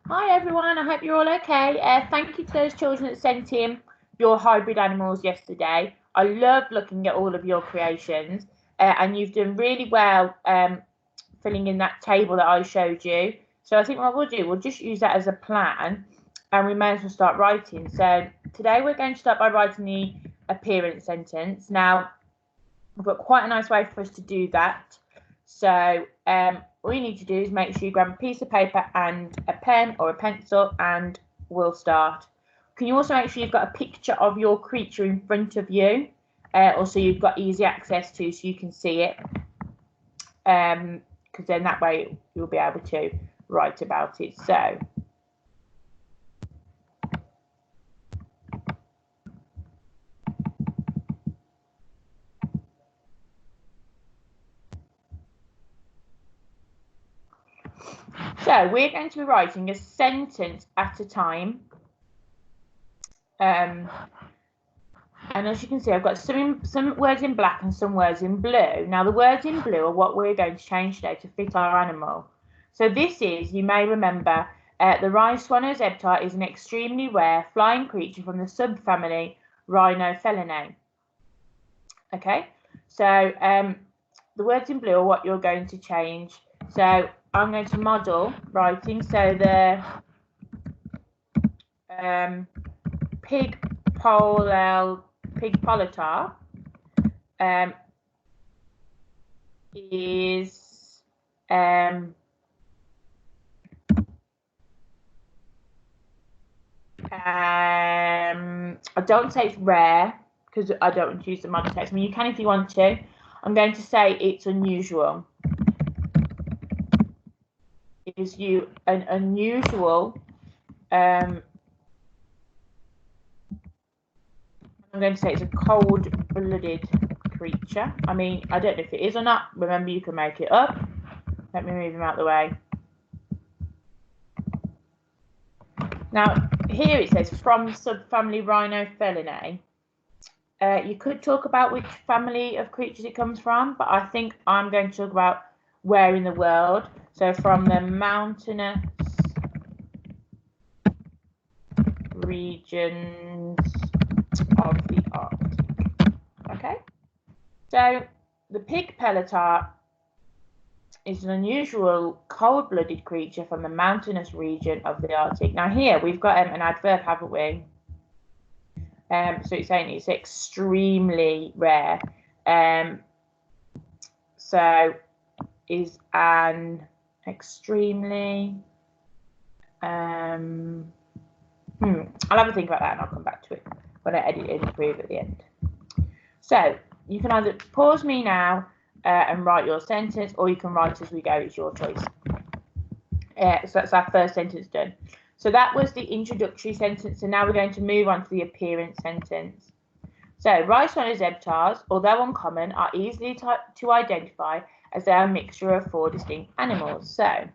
Hi everyone, I hope you're all okay. Thank you to those children that sent in your hybrid animals yesterday. I love looking at all of your creations and you've done really well filling in that table that I showed you. So I think what we'll do, we'll just use that as a plan and we may as well start writing. So today we're going to start by writing the appearance sentence. Now, I've got quite a nice way for us to do that. So all you need to do is make sure you grab a piece of paper and a pen or a pencil and we'll start. Can you also make sure you've got a picture of your creature in front of you, also you've got easy access to so you can see it, because then that way you'll be able to write about it. So we're going to be writing a sentence at a time. And as you can see, I've got some words in black and some words in blue. Now, the words in blue are what we're going to change today to fit our animal. So this is, you may remember, the Rhinoceros is an extremely rare flying creature from the subfamily Rhinofelinae. Okay, so the words in blue are what you're going to change. So I'm going to model writing. So the pig polytar is I don't say it's rare because I don't want to use the model text. I mean, you can if you want to. I'm going to say it's unusual. Is you an unusual I'm going to say it's a cold-blooded creature. I mean, I don't know if it is or not. Remember, you can make it up. Let me move him out of the way. Now, here it says from subfamily Rhinofelinae. You could talk about which family of creatures it comes from, but I think I'm going to talk about where in the world. So from the mountainous regions of the Arctic. Okay, so the pig polytar is an unusual cold-blooded creature from the mountainous region of the Arctic. Now here we've got an adverb, haven't we? So it's saying it's extremely rare. So is an extremely I'll have a think about that and I'll come back to it when I edit and improve at the end. So you can either pause me now and write your sentence, or you can write as we go. It's your choice. So that's our first sentence done. So that was the introductory sentence, and now we're going to move on to the appearance sentence. So Rhinoceros, although uncommon, are easily to identify as they are a mixture of 4 distinct animals. So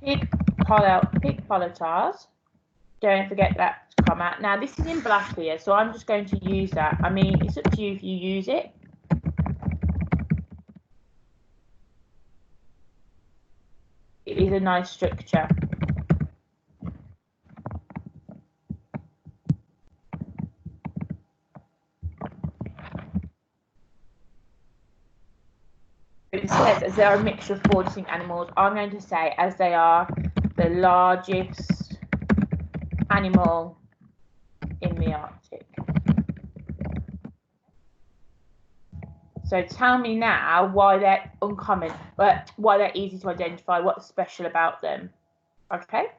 pig polytars. Don't forget that comma. Now this is in black here, so I'm just going to use that. I mean, it's up to you if you use it. It is a nice structure. It says as they are a mixture of 4 distinct animals. I'm going to say as they are the largest animal in the Arctic. So tell me now why they're uncommon, but why they're easy to identify, what's special about them. Okay?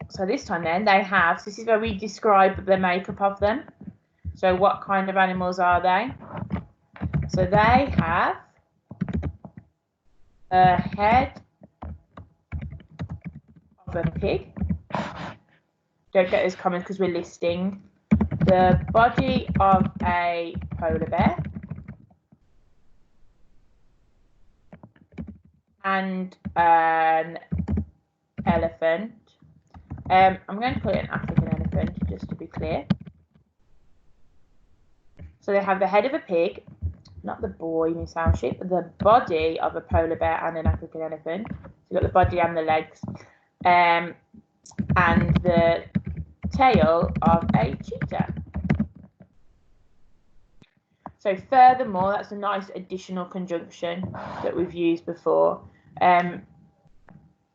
So this time then they have, so this is where we describe the makeup of them. So what kind of animals are they? So they have a head of a pig. Don't get those comments because we're listing. The body of a polar bear. And an elephant. I'm going to call it an African elephant, just to be clear. So they have the head of a pig, not the boy, Miss Alship, the body of a polar bear and an African elephant. So you've got the body and the legs, and the tail of a cheetah. So furthermore, that's a nice additional conjunction that we've used before.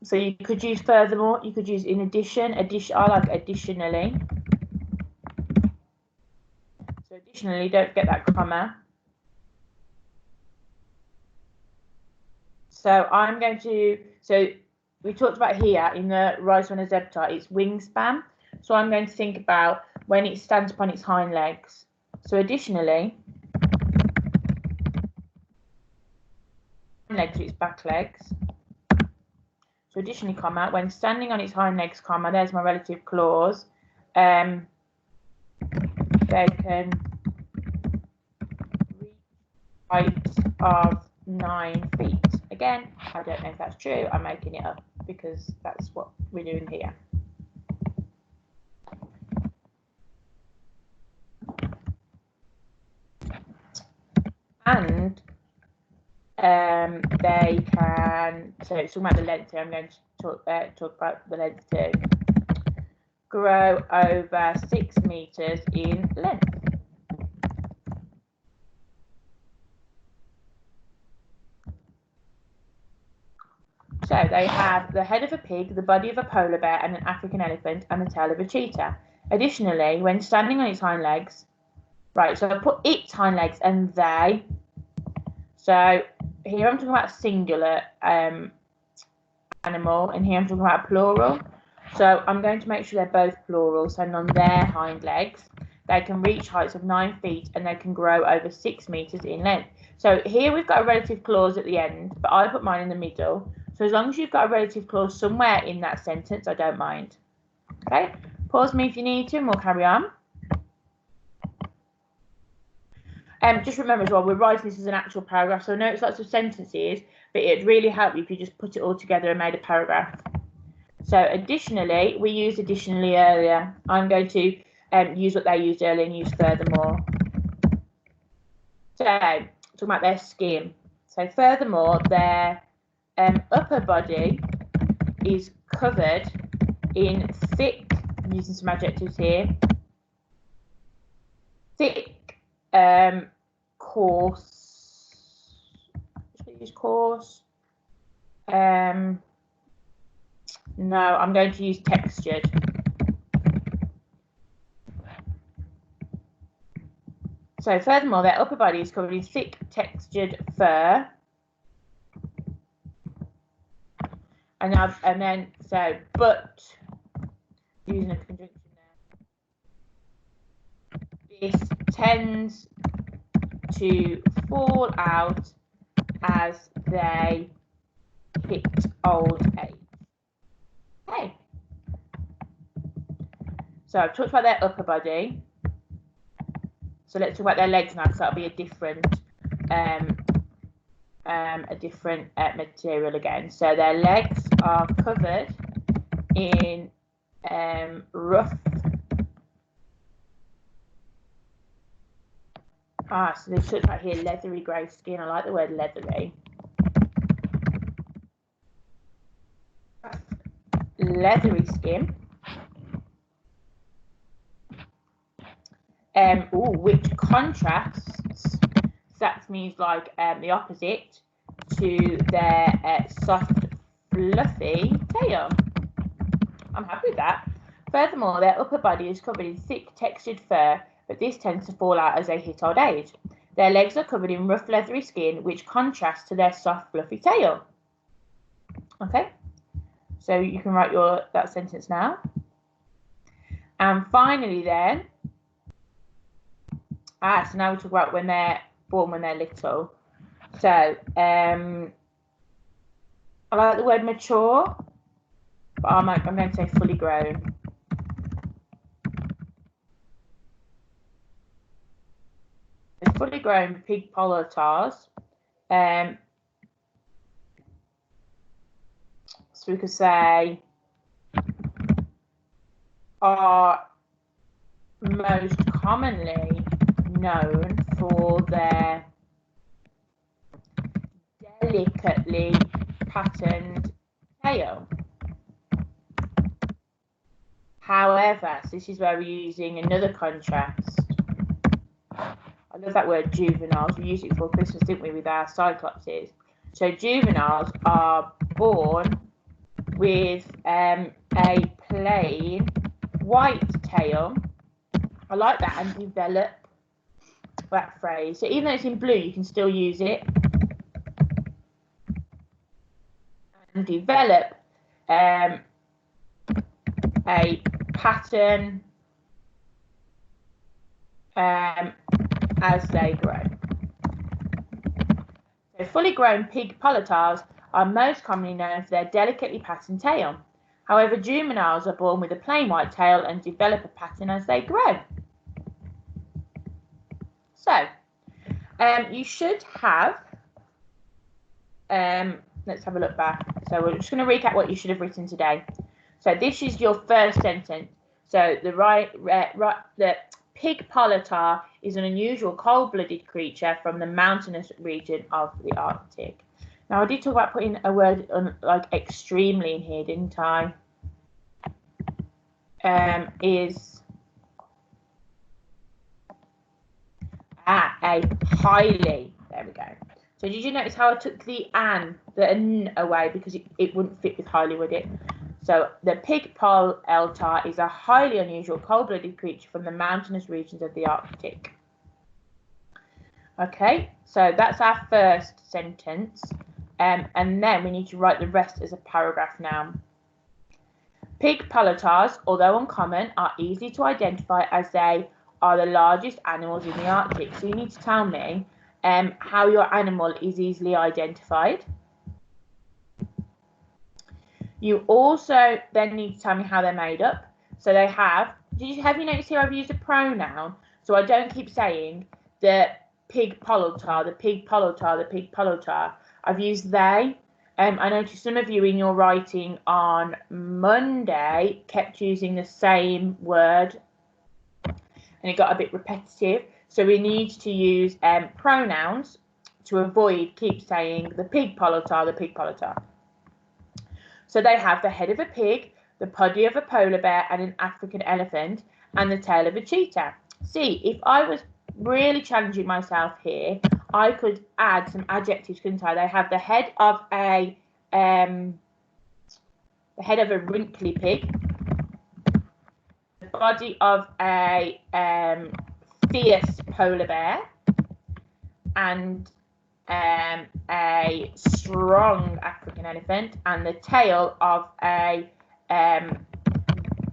So you could use furthermore, you could use in addition, I like additionally. So additionally, don't forget that comma. So I'm going to, so we talked about here in the rise on a zebra, it's wingspan. So I'm going to think about when it stands upon its hind legs. So additionally, legs to its back legs. So additionally, comma, when standing on its hind legs, comma, there's my relative clause. They can reach height of 9 feet. Again, I don't know if that's true. I'm making it up because that's what we're doing here. And they can, so it's talking about the length here, I'm going to talk about the length too. Grow over 6 meters in length. So they have the head of a pig, the body of a polar bear and an African elephant, and the tail of a cheetah. Additionally, when standing on its hind legs, right, so I put its hind legs and they. So here I'm talking about singular animal, and here I'm talking about plural. So I'm going to make sure they're both plural. So on their hind legs, they can reach heights of 9 feet and they can grow over 6 meters in length. So here we've got a relative clause at the end, but I put mine in the middle. So as long as you've got a relative clause somewhere in that sentence, I don't mind. Okay, pause me if you need to and we'll carry on. Just remember as well, we're writing this as an actual paragraph, so I know it's lots of sentences, but it'd really help you if you just put it all together and made a paragraph. So additionally, we used additionally earlier. I'm going to use what they used earlier and use furthermore. So talking about their skin. So furthermore, their upper body is covered in thick, I'm using some adjectives here, thick, coarse, should I use coarse? No, I'm going to use textured. So furthermore, their upper body is covered in thick, textured fur. And then, so, but, using a conjunction there, this tends to fall out as they hit old age. Okay. So I've talked about their upper body. So let's talk about their legs now, because that'll be a different material again. So their legs are covered in rough. So they talked about here leathery grey skin. I like the word leathery. Leathery skin. Which contrasts, that means like the opposite to their soft, fluffy tail. I'm happy with that. Furthermore, their upper body is covered in thick, textured fur, but this tends to fall out as they hit old age. Their legs are covered in rough, leathery skin, which contrasts to their soft, fluffy tail. Okay, so you can write that sentence now. And finally then, so now we talk about when they're born, when they're little. So I like the word mature, but I'm going to say fully grown. The fully grown pig pollotars. So we could say are most commonly known for their delicately patterned tail. However, so this is where we're using another contrast. I love that word, juveniles. We used it before Christmas, didn't we, with our cyclopses? So juveniles are born with a plain white tail. I like that, and develop that phrase. So even though it's in blue, you can still use it. And develop a pattern as they grow. So fully grown pig politars are most commonly known for their delicately patterned tail. However, juveniles are born with a plain white tail and develop a pattern as they grow. So, you should have, let's have a look back. So we're just going to recap what you should have written today. So this is your first sentence. So the pig politar is an unusual cold-blooded creature from the mountainous region of the Arctic. Now, I did talk about putting a word like extremely in here, didn't I? Is a highly. There we go. So did you notice how I took the n away because it wouldn't fit with highly, would it? So the pig politar is a highly unusual cold-blooded creature from the mountainous regions of the Arctic. Okay, so that's our first sentence. And then we need to write the rest as a paragraph now. Pig politars, although uncommon, are easy to identify as they are the largest animals in the Arctic. So you need to tell me how your animal is easily identified. You also then need to tell me how they're made up. So they have you noticed here I've used a pronoun? So I don't keep saying the pig politar, the pig politar, the pig politar. I've used they. I noticed some of you in your writing on Monday kept using the same word and it got a bit repetitive. So we need to use pronouns to avoid keep saying the pig politar, the pig politar. So they have the head of a pig, the body of a polar bear and an African elephant, and the tail of a cheetah. See, if I was really challenging myself here, I could add some adjectives, couldn't I? They have the head of a wrinkly pig, the body of a fierce polar bear, and a strong African elephant, and the tail of a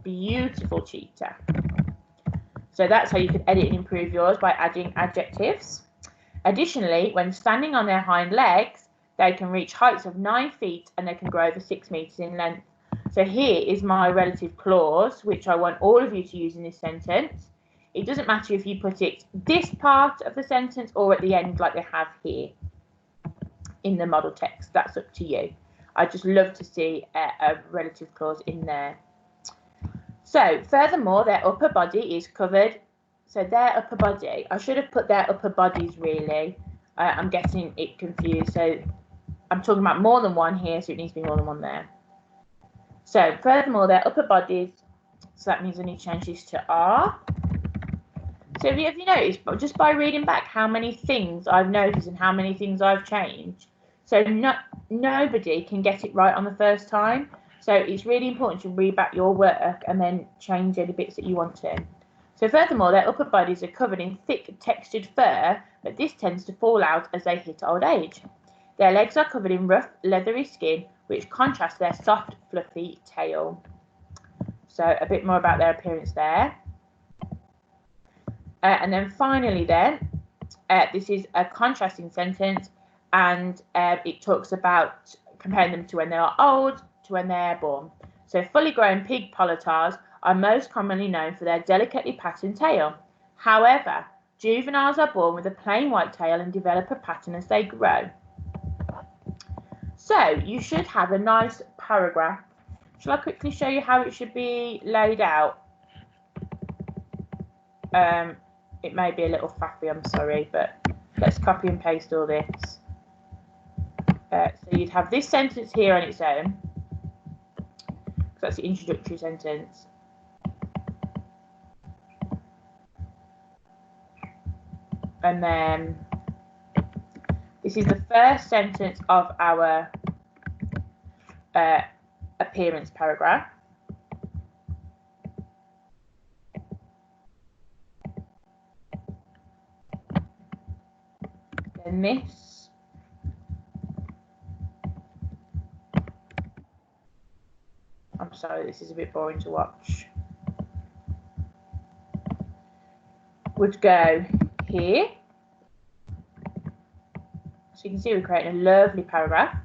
beautiful cheetah. So that's how you could edit and improve yours, by adding adjectives. Additionally, when standing on their hind legs, they can reach heights of 9 feet and they can grow over 6 meters in length. So here is my relative clause, which I want all of you to use in this sentence. It doesn't matter if you put it this part of the sentence or at the end like they have here in the model text. That's up to you. I just love to see a relative clause in there. So furthermore, their upper body is covered. So their upper body, I should have put their upper bodies really. I'm getting it confused. So I'm talking about more than one here, so it needs to be more than one there. So furthermore, their upper bodies, so that means I need to change this to are. So have you noticed, just by reading back how many things I've noticed and how many things I've changed, so nobody can get it right on the first time. So it's really important to read back your work and then change any bits that you want to. So furthermore, their upper bodies are covered in thick textured fur, but this tends to fall out as they hit old age. Their legs are covered in rough, leathery skin, which contrasts their soft, fluffy tail. So a bit more about their appearance there. And then finally then, this is a contrasting sentence, and it talks about comparing them to when they are old to when they're born. So fully grown pig politars are most commonly known for their delicately patterned tail. However, juveniles are born with a plain white tail and develop a pattern as they grow. So you should have a nice paragraph. Shall I quickly show you how it should be laid out? It may be a little faffy, I'm sorry, but let's copy and paste all this. So you'd have this sentence here on its own. So that's the introductory sentence. And then this is the first sentence of our appearance paragraph. Then this. I'm sorry, this is a bit boring to watch. Would go here. So you can see we're creating a lovely paragraph.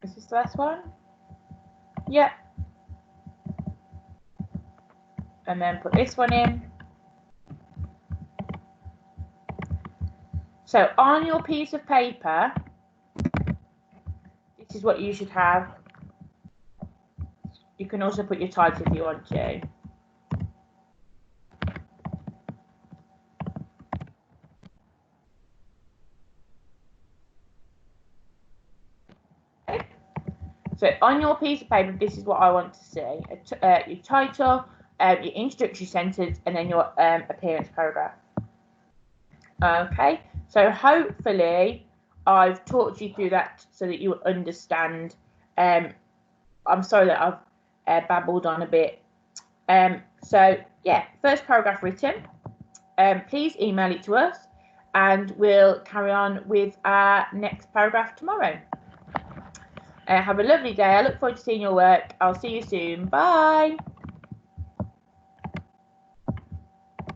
Is this the last one? Yep. And then put this one in. So on your piece of paper, this is what you should have. You can also put your title if you want to. Okay. So on your piece of paper, this is what I want to see. Your title, your introductory sentence, and then your appearance paragraph. Okay, so hopefully I've talked you through that so that you understand. I'm sorry that I've babbled on a bit. So yeah, first paragraph written. Please email it to us and we'll carry on with our next paragraph tomorrow. Have a lovely day. I look forward to seeing your work. I'll see you soon. Bye.